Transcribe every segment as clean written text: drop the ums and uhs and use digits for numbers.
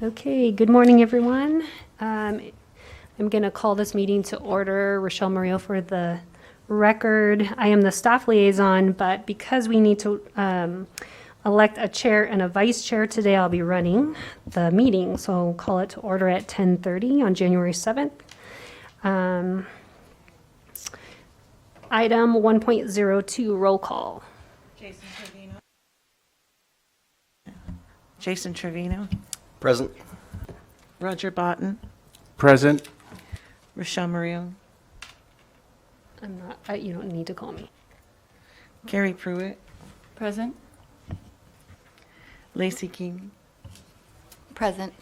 Okay, good morning, everyone. I'm going to call this meeting to order. Rochelle Murillo for the record. I am the staff liaison, but because we need to elect a chair and a vice chair today, I'll be running the meeting. So I'll call it to order at 10:30 on January 7th. Item 1.02, roll call. Jason Trevino. Present. Roger Botten. Present. Rochelle Murillo. I'm not, you don't need to call me. Carrie Pruitt. Present. Lacey King. Present.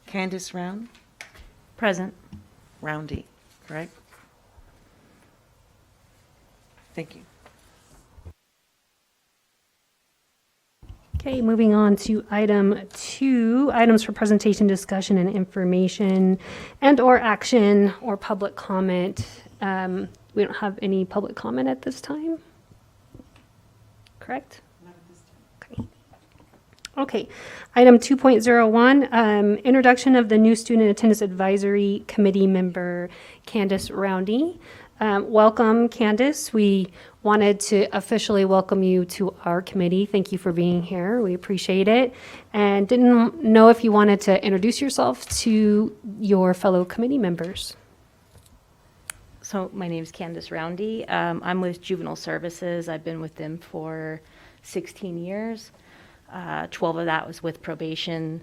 Candace Round. Present. Roundy, correct? Thank you. Okay, moving on to item 2, items for presentation, discussion, and information, and/or action or public comment. We don't have any public comment at this time, correct? Not at this time. Okay, item 2.01, introduction of the new Student Attendance Advisory Committee member, Candace Roundy. Welcome, Candace. We wanted to officially welcome you to our committee. Thank you for being here. We appreciate it. And didn't know if you wanted to introduce yourself to your fellow committee members. So my name is Candace Roundy. I'm with Juvenile Services. I've been with them for 16 years. 12 of that was with probation.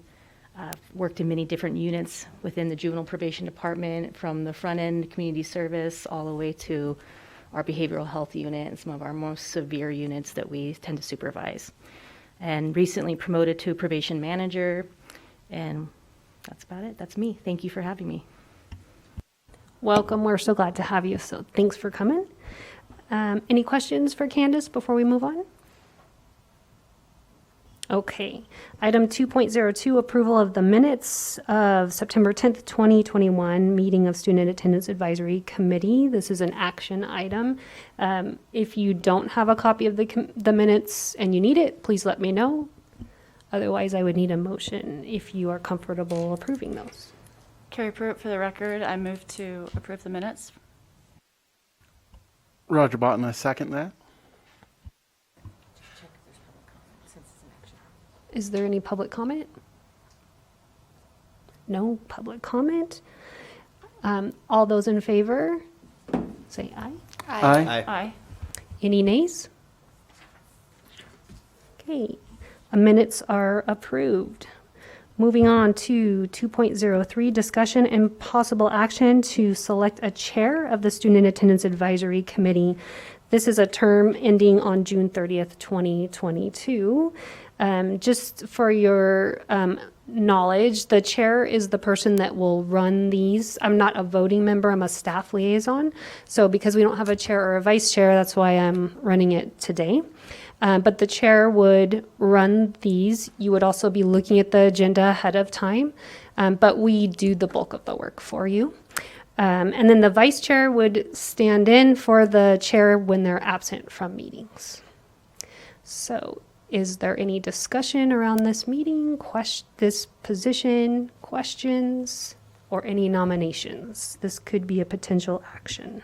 Worked in many different units within the juvenile probation department, from the front end community service all the way to our behavioral health unit and some of our most severe units that we tend to supervise. And recently promoted to probation manager, and that's about it. That's me. Thank you for having me. Welcome. We're so glad to have you. So thanks for coming. Any questions for Candace before we move on? Okay. Item 2.02, approval of the minutes of September 10th, 2021, meeting of Student Attendance Advisory Committee. This is an action item. If you don't have a copy of the minutes and you need it, please let me know. Otherwise, I would need a motion if you are comfortable approving those. Carrie Pruitt for the record. I move to approve the minutes. Roger Botten, I second that. Is there any public comment? No public comment. All those in favor, say aye. Aye. Aye. Any nays? Okay, minutes are approved. Moving on to 2.03, discussion and possible action to select a chair of the Student Attendance Advisory Committee. This is a term ending on June 30th, 2022. Just for your knowledge, the chair is the person that will run these. I'm not a voting member, I'm a staff liaison. So because we don't have a chair or a vice chair, that's why I'm running it today. But the chair would run these. You would also be looking at the agenda ahead of time, but we do the bulk of the work for you. And then the vice chair would stand in for the chair when they're absent from meetings. So is there any discussion around this meeting, this position, questions, or any nominations? This could be a potential action.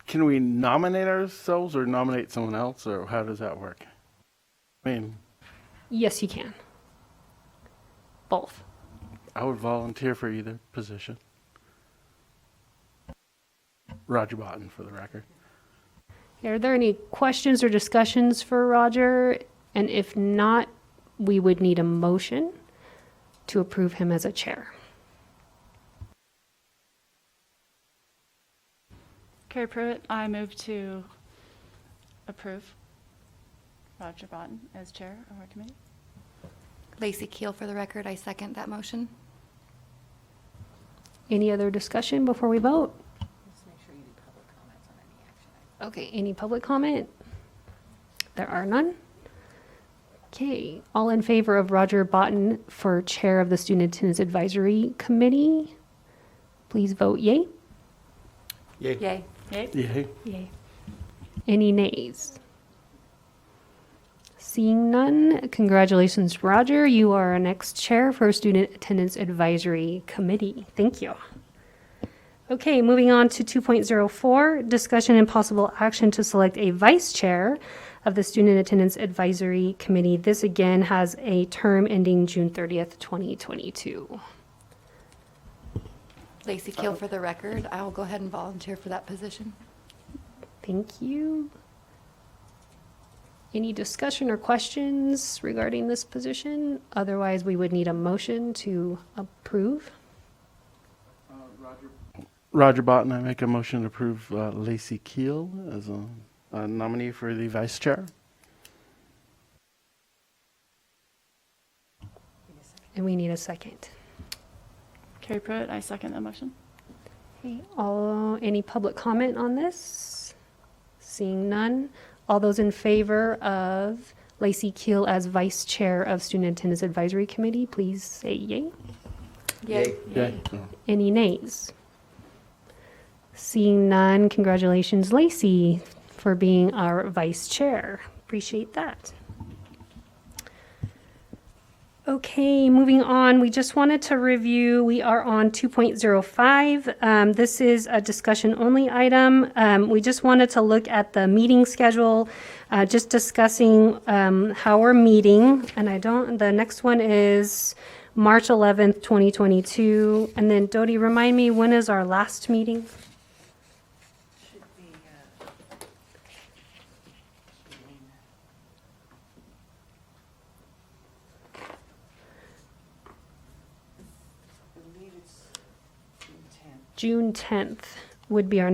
Can we nominate ourselves or nominate someone else, or how does that work? I mean, Yes, you can. Both. I would volunteer for either position. Roger Botten, for the record. Are there any questions or discussions for Roger? And if not, we would need a motion to approve him as a chair. Carrie Pruitt, I move to approve Roger Botten as chair of our committee. Lacey Keel for the record. I second that motion. Any other discussion before we vote? Okay, any public comment? There are none. Okay, all in favor of Roger Botten for chair of the Student Attendance Advisory Committee, please vote yay. Yay. Yay. Yay. Yay. Yay. Any nays? Seeing none, congratulations, Roger. You are our next chair for Student Attendance Advisory Committee. Thank you. Okay, moving on to 2.04, discussion and possible action to select a vice chair of the Student Attendance Advisory Committee. This again has a term ending June 30th, 2022. Lacey Keel for the record. I will go ahead and volunteer for that position. Thank you. Any discussion or questions regarding this position? Otherwise, we would need a motion to approve. Roger Botton, I make a motion to approve Lacey Keel as a nominee for the vice chair. And we need a second. Carrie Pruitt, I second that motion. Okay, any public comment on this? Seeing none. All those in favor of Lacey Keel as vice chair of Student Attendance Advisory Committee, please say yay. Yay. Yay. Any nays? Seeing none, congratulations, Lacey, for being our vice chair. Appreciate that. Okay, moving on, we just wanted to review, we are on 2.05. This is a discussion-only item. We just wanted to look at the meeting schedule, just discussing how we're meeting. And the next one is March 11th, 2022. And then Dodie, remind me, when is our last meeting? Should be, I believe it's June 10th. June 10th would be our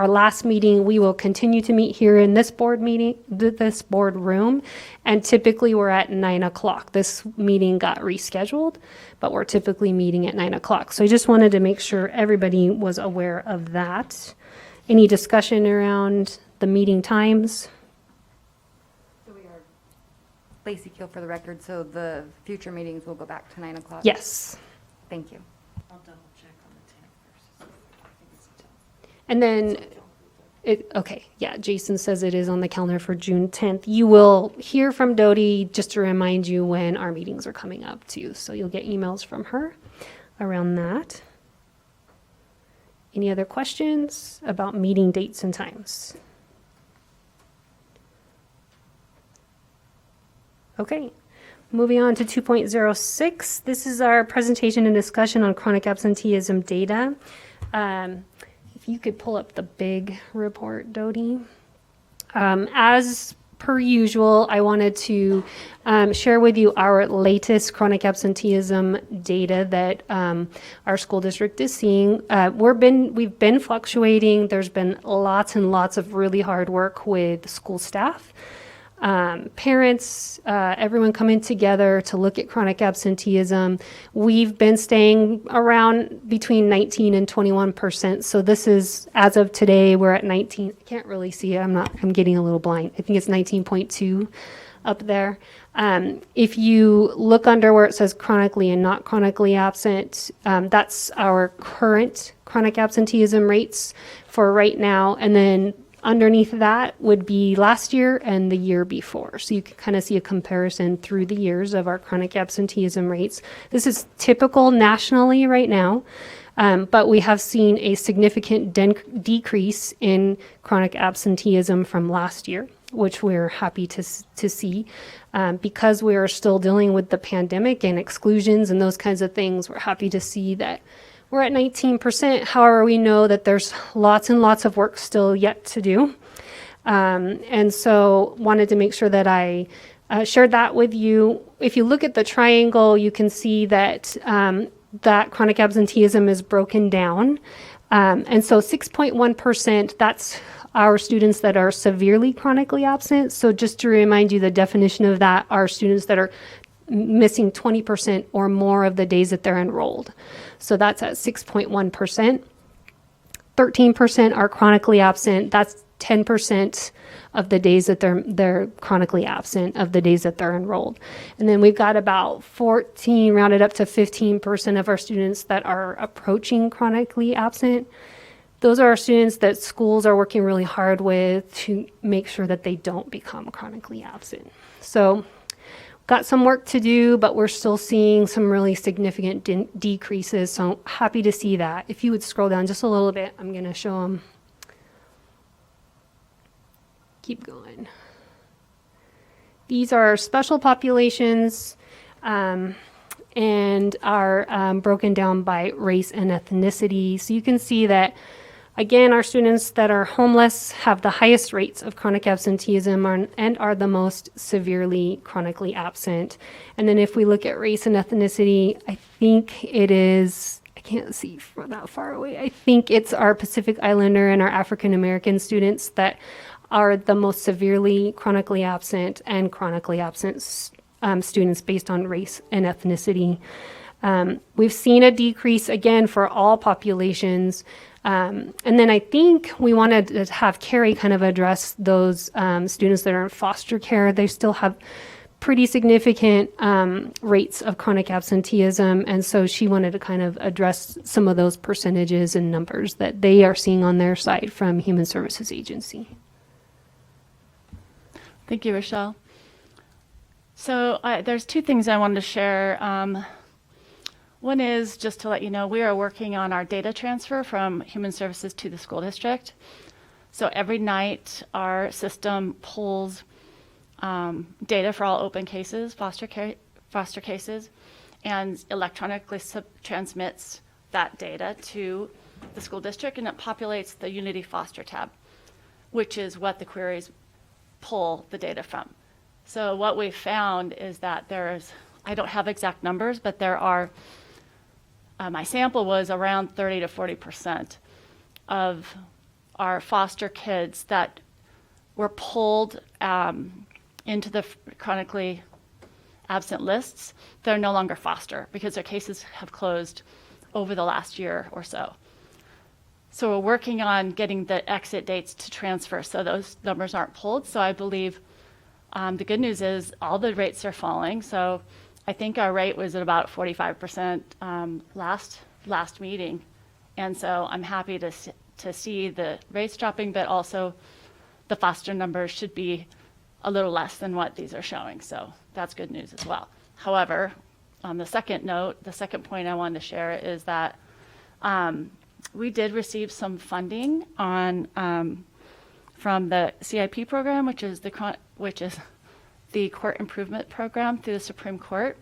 last meeting. We will continue to meet here in this board room, and typically we're at 9 o'clock. This meeting got rescheduled, but we're typically meeting at 9 o'clock. So I just wanted to make sure everybody was aware of that. Any discussion around the meeting times? Lacey Keel for the record, so the future meetings will go back to 9 o'clock? Yes. Thank you. I'll double check on the 10th versus, I think it's the 10th. And then, okay, yeah, Jason says it is on the calendar for June 10th. You will hear from Dodie just to remind you when our meetings are coming up too. So you'll get emails from her around that. Any other questions about meeting dates and times? Okay, moving on to 2.06. This is our presentation and discussion on chronic absenteeism data. If you could pull up the big report, Dodie. As per usual, I wanted to share with you our latest chronic absenteeism data that our school district is seeing. We've been fluctuating. There's been lots and lots of really hard work with school staff. Parents, everyone coming together to look at chronic absenteeism. We've been staying around between 19 and 21%. So this is, as of today, we're at 19. I can't really see it. I'm getting a little blind. I think it's 19.2 up there. If you look under where it says chronically and not chronically absent, that's our current chronic absenteeism rates for right now. And then underneath that would be last year and the year before. So you can kind of see a comparison through the years of our chronic absenteeism rates. This is typical nationally right now, but we have seen a significant decrease in chronic absenteeism from last year, which we're happy to see. Because we are still dealing with the pandemic and exclusions and those kinds of things, we're happy to see that we're at 19%. However, we know that there's lots and lots of work still yet to do. And so wanted to make sure that I shared that with you. If you look at the triangle, you can see that that chronic absenteeism is broken down. And so 6.1%, that's our students that are severely chronically absent. So just to remind you, the definition of that are students that are missing 20% or more of the days that they're enrolled. So that's at 6.1%. 13% are chronically absent. That's 10% of the days that they're chronically absent of the days that they're enrolled. And then we've got about 14, rounded up to 15% of our students that are approaching chronically absent. those are our students that schools are working really hard with to make sure that they don't become chronically absent. So got some work to do, but we're still seeing some really significant decreases. So happy to see that. If you would scroll down just a little bit, I'm going to show them. Keep going. These are special populations and are broken down by race and ethnicity. So you can see that, again, our students that are homeless have the highest rates of chronic absenteeism and are the most severely chronically absent. And then if we look at race and ethnicity, I think it is, I can't see from that far away, I think it's our Pacific Islander and our African American students that are the most severely chronically absent and chronically absent students based on race and ethnicity. We've seen a decrease again for all populations. And then I think we wanted to have Carrie kind of address those students that are in foster care. They still have pretty significant rates of chronic absenteeism. And so she wanted to kind of address some of those percentages and numbers that they are seeing on their side from Human Services Agency. Thank you, Rochelle. So there's two things I wanted to share. One is just to let you know, we are working on our data transfer from Human Services to the school district. So every night our system pulls data for all open cases, foster cases, and electronically transmits that data to the school district, and it populates the Unity Foster tab, which is what the queries pull the data from. So what we found is that there's, I don't have exact numbers, but there are, my sample was around 30 to 40% of our foster kids that were pulled into the chronically absent lists. They're no longer foster because their cases have closed over the last year or so. So we're working on getting the exit dates to transfer so those numbers aren't pulled. So I believe the good news is all the rates are falling. So I think our rate was at about 45% last meeting. And so I'm happy to see the rates dropping, but also the foster numbers should be a little less than what these are showing. So that's good news as well. However, on the second note, the second point I wanted to share is that we did receive some funding on from the CIP program, which is the court improvement program through the Supreme Court.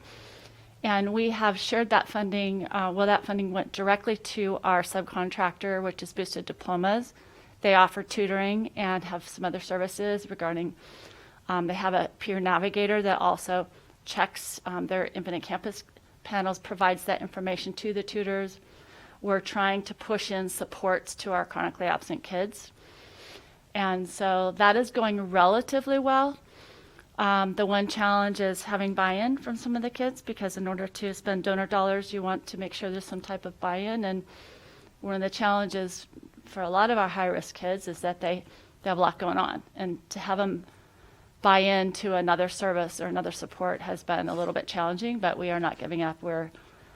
And we have shared that funding. That funding went directly to our subcontractor, which is Boosted Diplomas. They offer tutoring and have some other services regarding, they have a peer navigator that also checks their Infinite Campus panels, provides that information to the tutors. We're trying to push in supports to our chronically absent kids. And so that is going relatively well. The one challenge is having buy-in from some of the kids, because in order to spend donor dollars, you want to make sure there's some type of buy-in. And one of the challenges for a lot of our high-risk kids is that they have a lot going on. And to have them buy into another service or another support has been a little bit challenging, but we are not giving up. We're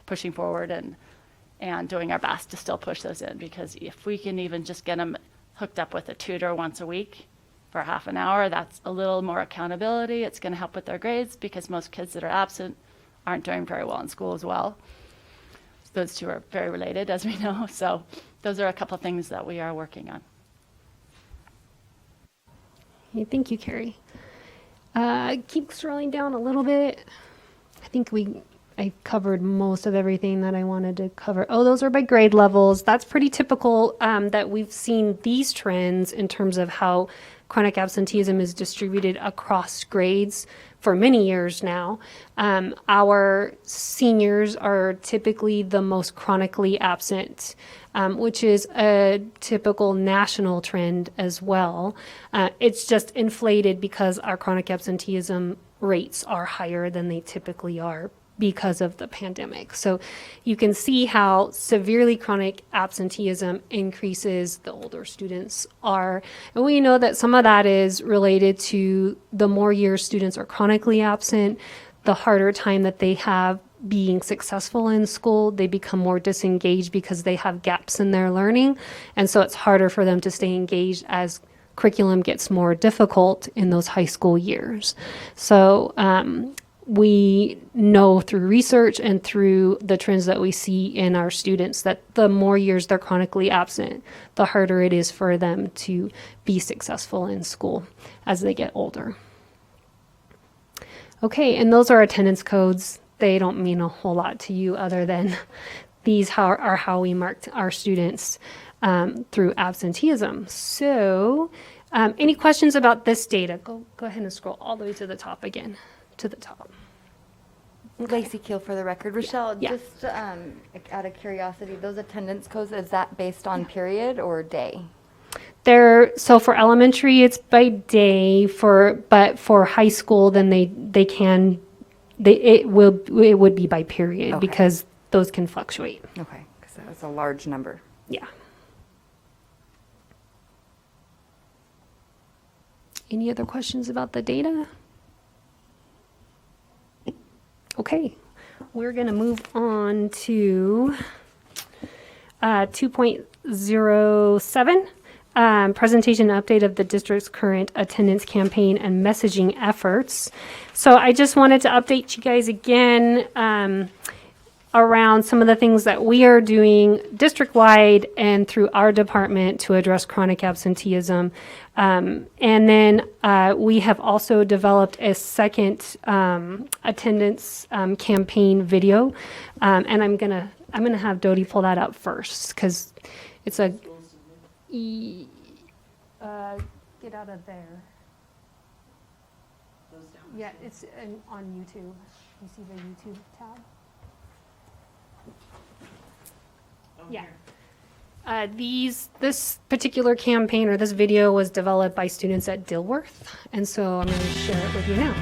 pushing forward and doing our best to still push those in, because if we can even just get them hooked up with a tutor once a week for half an hour, that's a little more accountability. It's going to help with their grades, because most kids that are absent aren't doing very well in school as well. Those two are very related, as we know. So those are a couple things that we are working on. Okay, thank you, Carrie. Keep scrolling down a little bit. I think I covered most of everything that I wanted to cover. Oh, those are by grade levels. That's pretty typical that we've seen these trends in terms of how chronic absenteeism is distributed across grades for many years now. Our seniors are typically the most chronically absent, which is a typical national trend as well. It's just inflated because our chronic absenteeism rates are higher than they typically are because of the pandemic. So you can see how severely chronic absenteeism increases the older students are. And we know that some of that is related to the more years students are chronically absent, the harder time that they have being successful in school, they become more disengaged because they have gaps in their learning. And so it's harder for them to stay engaged as curriculum gets more difficult in those high school years. So we know through research and through the trends that we see in our students that the more years they're chronically absent, the harder it is for them to be successful in school as they get older. Okay, and those are attendance codes. They don't mean a whole lot to you other than these are how we marked our students through absenteeism. So any questions about this data? Go ahead and scroll all the way to the top again, to the top. Lacey Keel for the record. Rochelle, Yeah. just out of curiosity, those attendance codes, is that based on period or day? So for elementary, it's by day. But for high school, then it would be by period Okay. because those can fluctuate. Okay, because that was a large number. Yeah. Any other questions about the data? Okay, we're going to move on to 2.07, presentation and update of the district's current attendance campaign and messaging efforts. So I just wanted to update you guys again around some of the things that we are doing district-wide and through our department to address chronic absenteeism. And then we have also developed a second attendance campaign video. And I'm gonna have Dodie pull that up first because it's a get out of there. Yeah, it's on YouTube. You see the YouTube tab? Yeah. This particular campaign or this video was developed by students at Dilworth, and so I'm going to share it with you now.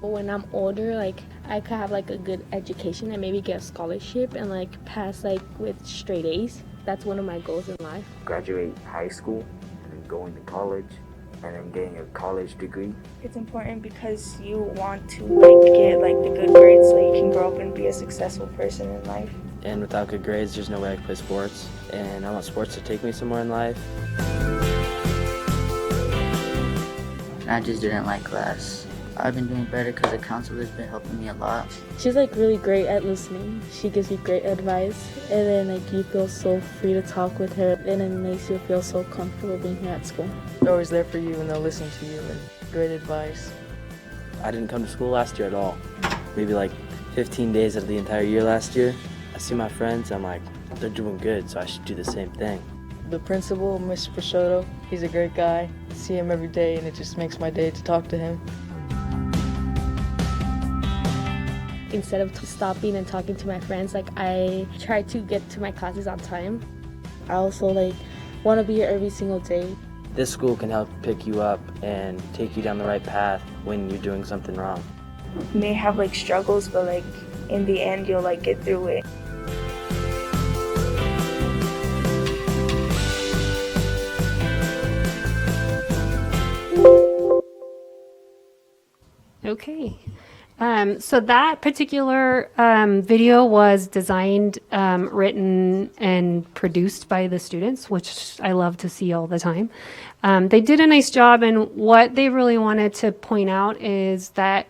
When I'm older, like I could have like a good education and maybe get a scholarship and like pass like with straight A's. That's one of my goals in life. Graduate high school and then going to college and then getting a college degree. It's important because you want to like get like the good grades so you can grow up and be a successful person in life. And without good grades, there's no way I can play sports. And I want sports to take me somewhere in life. I just didn't like class. I've been doing better because the counselor's been helping me a lot. She's like really great at listening. She gives you great advice, and then like you feel so free to talk with her, and it makes you feel so comfortable being here at school. They're always there for you and they'll listen to you and great advice. I didn't come to school last year at all. Maybe like 15 days out of the entire year last year. I see my friends, I'm like, they're doing good, so I should do the same thing. The principal, Mr. Peixoto, he's a great guy. I see him every day and it just makes my day to talk to him. Instead of stopping and talking to my friends, like I try to get to my classes on time. I also like want to be here every single day. This school can help pick you up and take you down the right path when you're doing something wrong. You may have like struggles, but like in the end you'll like get through it. Okay. So that particular video was designed, written, and produced by the students, which I love to see all the time. They did a nice job, and what they really wanted to point out is that,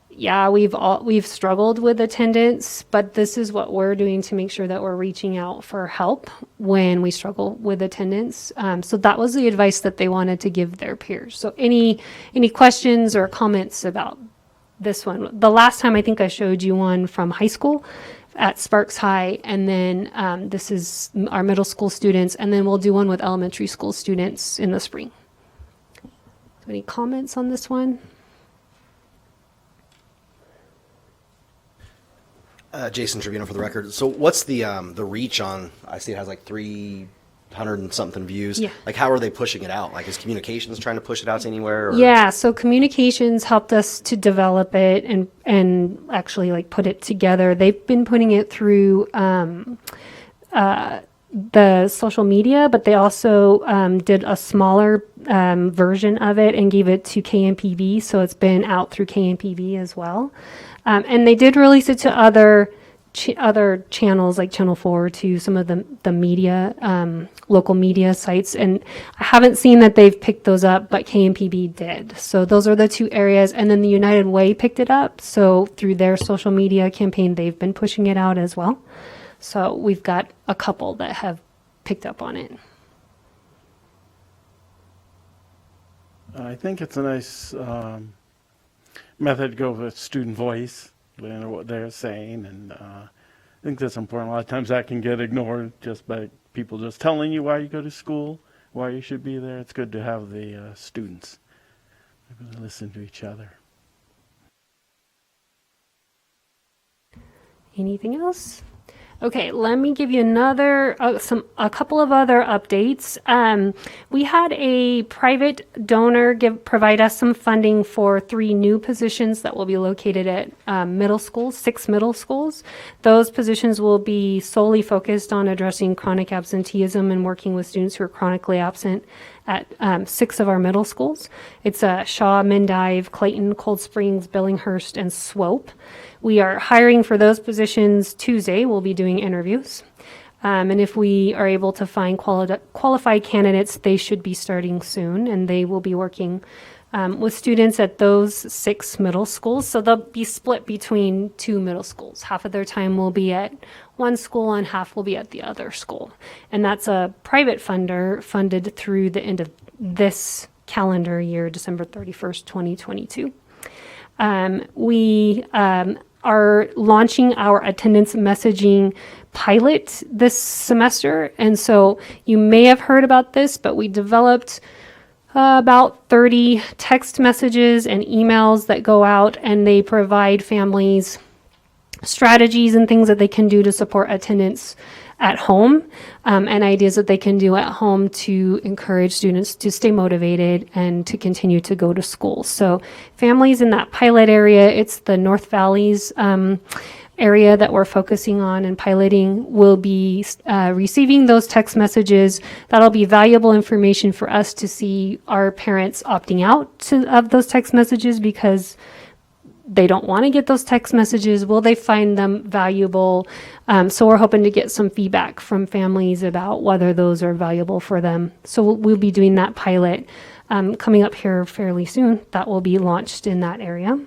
yeah, we've struggled with attendance, but this is what we're doing to make sure that we're reaching out for help when we struggle with attendance. So that was the advice that they wanted to give their peers. So any questions or comments about this one? The last time I think I showed you one from high school at Sparks High, and then this is our middle school students, and then we'll do one with elementary school students in the spring. So any comments on this one? Jason Trevino for the record. So what's the reach on, I see it has like 300 and something views. Yeah. Like how are they pushing it out? Like is communications trying to push it out to anywhere? Or? Yeah, so communications helped us to develop it and actually like put it together. They've been putting it through the social media, but they also did a smaller version of it and gave it to KMPB, so it's been out through KMPB as well. And they did release it to other channels like Channel 4, to some of the media, local media sites, and I haven't seen that they've picked those up, but KMPB did. So those are the two areas, and then the United Way picked it up, so through their social media campaign, they've been pushing it out as well. So we've got a couple that have picked up on it. I think it's a nice method to go with student voice, what they're saying, and I think that's important. A lot of times that can get ignored just by people just telling you why you go to school, why you should be there. It's good to have the students listen to each other. Anything else? Okay, let me give you a couple of other updates. We had a private donor provide us some funding for 3 new positions that will be located at middle schools, 6 middle schools. Those positions will be solely focused on addressing chronic absenteeism and working with students who are chronically absent at 6 of our middle schools. It's Shaw, Mendive, Clayton, Cold Springs, Billinghurst, and Swope. We are hiring for those positions Tuesday. We'll be doing interviews. And if we are able to find qualified candidates, they should be starting soon, and they will be working with students at those 6 middle schools. So they'll be split between 2 middle schools. Half of their time will be at one school and half will be at the other school. And that's a private funder funded through the end of this calendar year, December 31st, 2022. We are launching our attendance messaging pilot this semester. And so you may have heard about this, but we developed about 30 text messages and emails that go out, and they provide families strategies and things that they can do to support attendance at home, and ideas that they can do at home to encourage students to stay motivated and to continue to go to school. So families in that pilot area, it's the North Valleys area that we're focusing on and piloting, will be receiving those text messages. That'll be valuable information for us to see our parents opting out of those text messages because they don't want to get those text messages. Will they find them valuable? So we're hoping to get some feedback from families about whether those are valuable for them. So we'll be doing that pilot coming up here fairly soon. That will be launched in that area.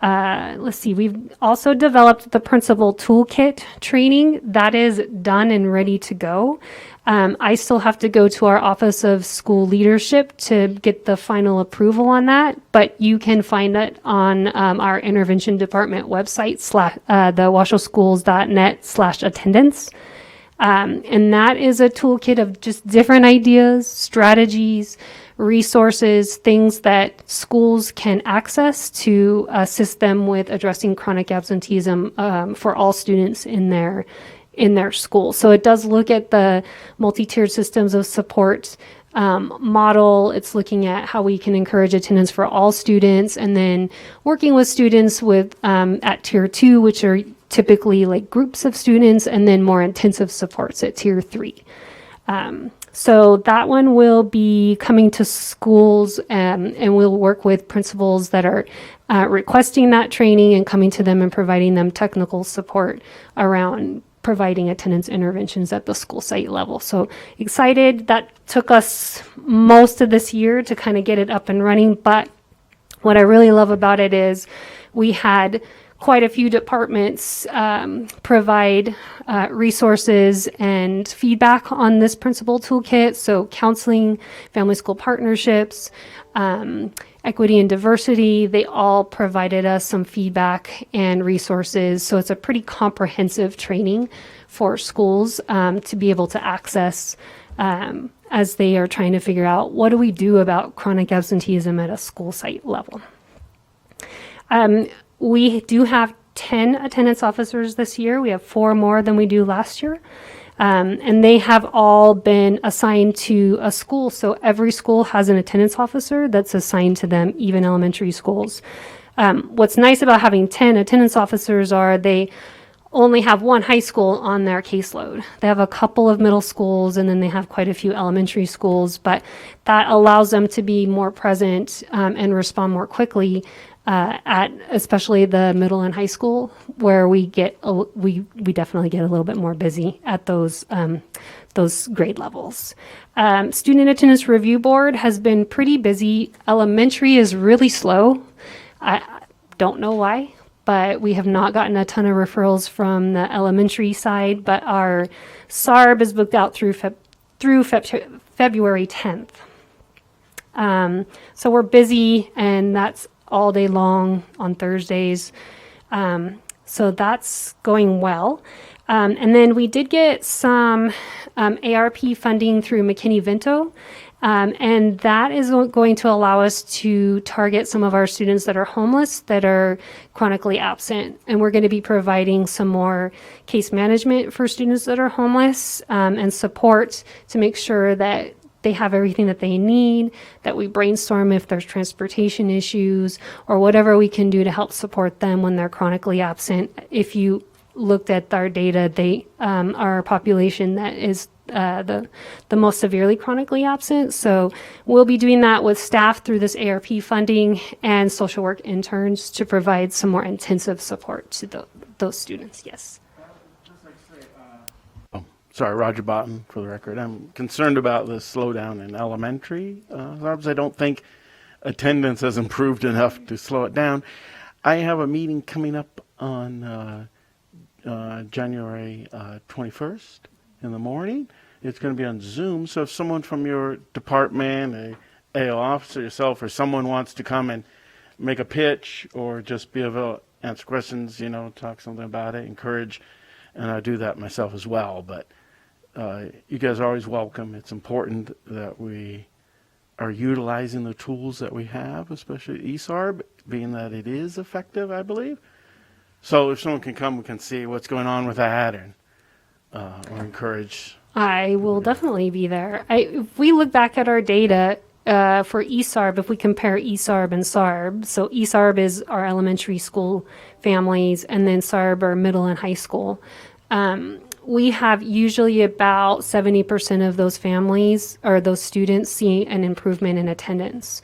Let's see, we've also developed the Principal Toolkit training. That is done and ready to go. I still have to go to our Office of School Leadership to get the final approval on that, but you can find it on our Intervention Department website, the washoeschools.net/attendance. And that is a toolkit of just different ideas, strategies, resources, things that schools can access to assist them with addressing chronic absenteeism for all students in their school. So it does look at the multi-tiered systems of support model. It's looking at how we can encourage attendance for all students, and then working with students with at tier 2, which are typically like groups of students, and then more intensive supports at tier 3. So that one will be coming to schools, and we'll work with principals that are requesting that training and coming to them and providing them technical support around providing attendance interventions at the school site level. So excited. That took us most of this year to kind of get it up and running, but what I really love about it is we had quite a few departments provide resources and feedback on this Principal Toolkit. So counseling, family school partnerships, equity and diversity, they all provided us some feedback and resources. So it's a pretty comprehensive training for schools to be able to access as they are trying to figure out what do we do about chronic absenteeism at a school site level. We do have 10 attendance officers this year. We have 4 more than we do last year. And they have all been assigned to a school. So every school has an attendance officer that's assigned to them, even elementary schools. What's nice about having 10 attendance officers are they only have one high school on their caseload. They have a couple of middle schools, and then they have quite a few elementary schools, but that allows them to be more present and respond more quickly at especially the middle and high school, where we definitely get a little bit more busy at those grade levels. Student Attendance Review Board has been pretty busy. Elementary is really slow. I don't know why, but we have not gotten a ton of referrals from the elementary side, but our SARB is booked out through February 10th. So we're busy, and that's all day long on Thursdays. So that's going well. And then we did get some ARP funding through McKinney-Vento. And that is going to allow us to target some of our students that are homeless, that are chronically absent. And we're going to be providing some more case management for students that are homeless, and support to make sure that they have everything that they need, that we brainstorm if there's transportation issues or whatever we can do to help support them when they're chronically absent. If you looked at our data, they are a population that is the most severely chronically absent. So we'll be doing that with staff through this ARP funding and social work interns to provide some more intensive support to those students. Yes. Sorry, Roger Botton, for the record. I'm concerned about the slowdown in elementary SARBs. I don't think attendance has improved enough to slow it down. I have a meeting coming up on January 21st in the morning. It's going to be on Zoom, so if someone from your department, a AO officer, yourself, or someone wants to come and make a pitch or just be able to answer questions, talk something about it, encourage, and I do that myself as well. But you guys are always welcome. It's important that we are utilizing the tools that we have, especially eSARB, being that it is effective, I believe. So if someone can come, we can see what's going on with that, and or encourage. I will definitely be there. If we look back at our data for eSARB, if we compare eSARB and SARB, so eSARB is our elementary school families, and then SARB are middle and high school. We have usually about 70% of those families or those students see an improvement in attendance,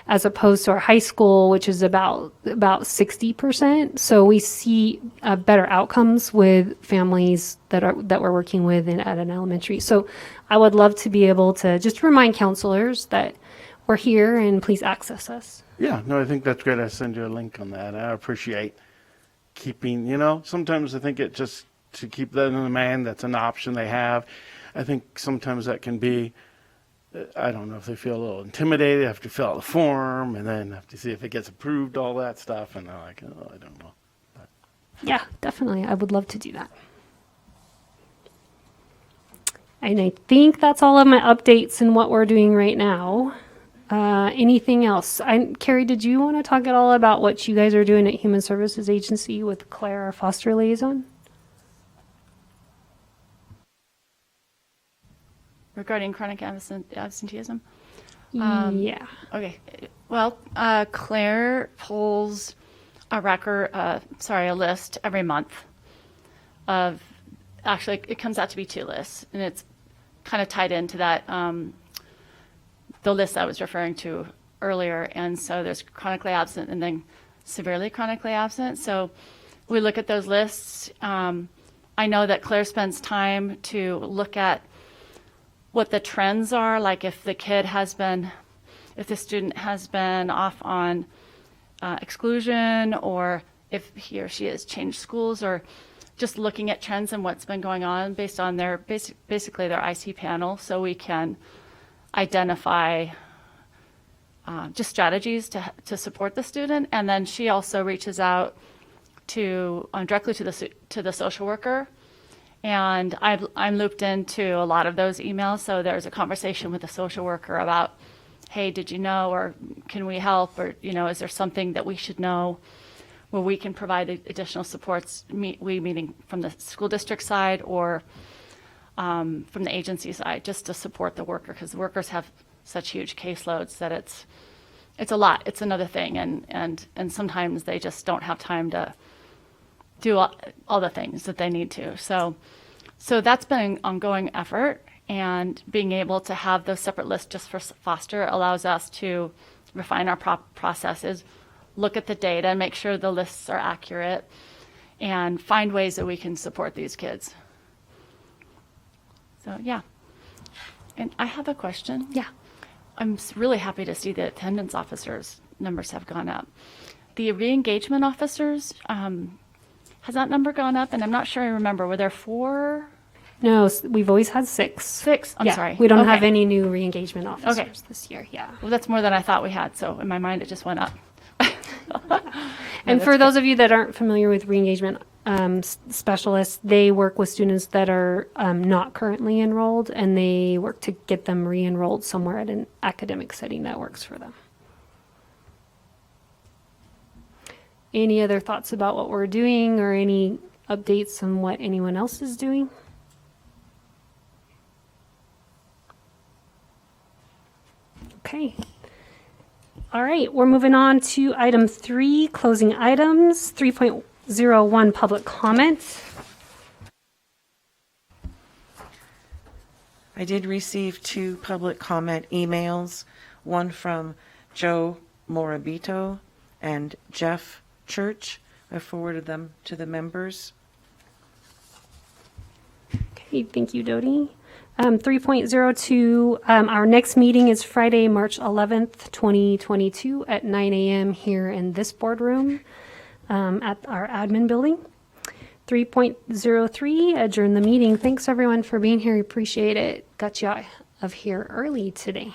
as opposed to our high school, which is about 60%. So we see better outcomes with families that we're working with at an elementary. So I would love to be able to just remind counselors that we're here and please access us. Yeah, no, I think that's great. I send you a link on that. I appreciate keeping, sometimes I think it just to keep that in the mind, that's an option they have. I think sometimes that can be, I don't know if they feel a little intimidated, have to fill out the form, and then have to see if it gets approved, all that stuff, and they're like, oh, I don't know. But. Yeah, definitely. I would love to do that. And I think that's all of my updates and what we're doing right now. Anything else? Carrie, did you want to talk at all about what you guys are doing at Human Services Agency with Claire, our foster liaison? Regarding chronic absenteeism? Yeah. Okay. Well, Claire pulls a list every month of, actually, it comes out to be 2 lists, and it's kind of tied into that, the list I was referring to earlier. And so there's chronically absent and then severely chronically absent. So we look at those lists. I know that Claire spends time to look at what the trends are, like if the student has been off on exclusion, or if he or she has changed schools, or just looking at trends and what's been going on based on their basically their IC panel, so we can identify just strategies to support the student. And then she also reaches out to directly to the social worker. And I'm looped into a lot of those emails. So there's a conversation with the social worker about, hey, did you know, or can we help, or is there something that we should know where we can provide additional supports? Meaning from the school district side or from the agency side, just to support the worker, because the workers have such huge caseloads that it's a lot. It's another thing, and sometimes they just don't have time to do all the things that they need to. So that's been an ongoing effort, and being able to have those separate lists just for foster allows us to refine our processes, look at the data, and make sure the lists are accurate, and find ways that we can support these kids. So yeah. And I have a question. Yeah. I'm really happy to see the attendance officers numbers have gone up. The re-engagement officers, has that number gone up? And I'm not sure I remember. Were there 4? No, we've always had 6. 6? I'm sorry. We don't Okay. have any new re-engagement officers this year. Yeah. Well, that's more than I thought we had. So in my mind, it just went up. And for those of you that aren't familiar with re-engagement specialists, they work with students that are not currently enrolled, and they work to get them re-enrolled somewhere at an academic setting that works for them. Any other thoughts about what we're doing, or any updates on what anyone else is doing? Okay. All right, we're moving on to item 3, closing items. 3.01, public comment. I did receive 2 public comment emails, one from Joe Morabito and Jeff Church. I forwarded them to the members. Okay, thank you, Dodie. 3.02, our next meeting is Friday, March 11th, 2022 at 9 a.m. here in this boardroom at our admin building. 3.03, adjourn the meeting. Thanks everyone for being here. Appreciate it. Got you out of here early today.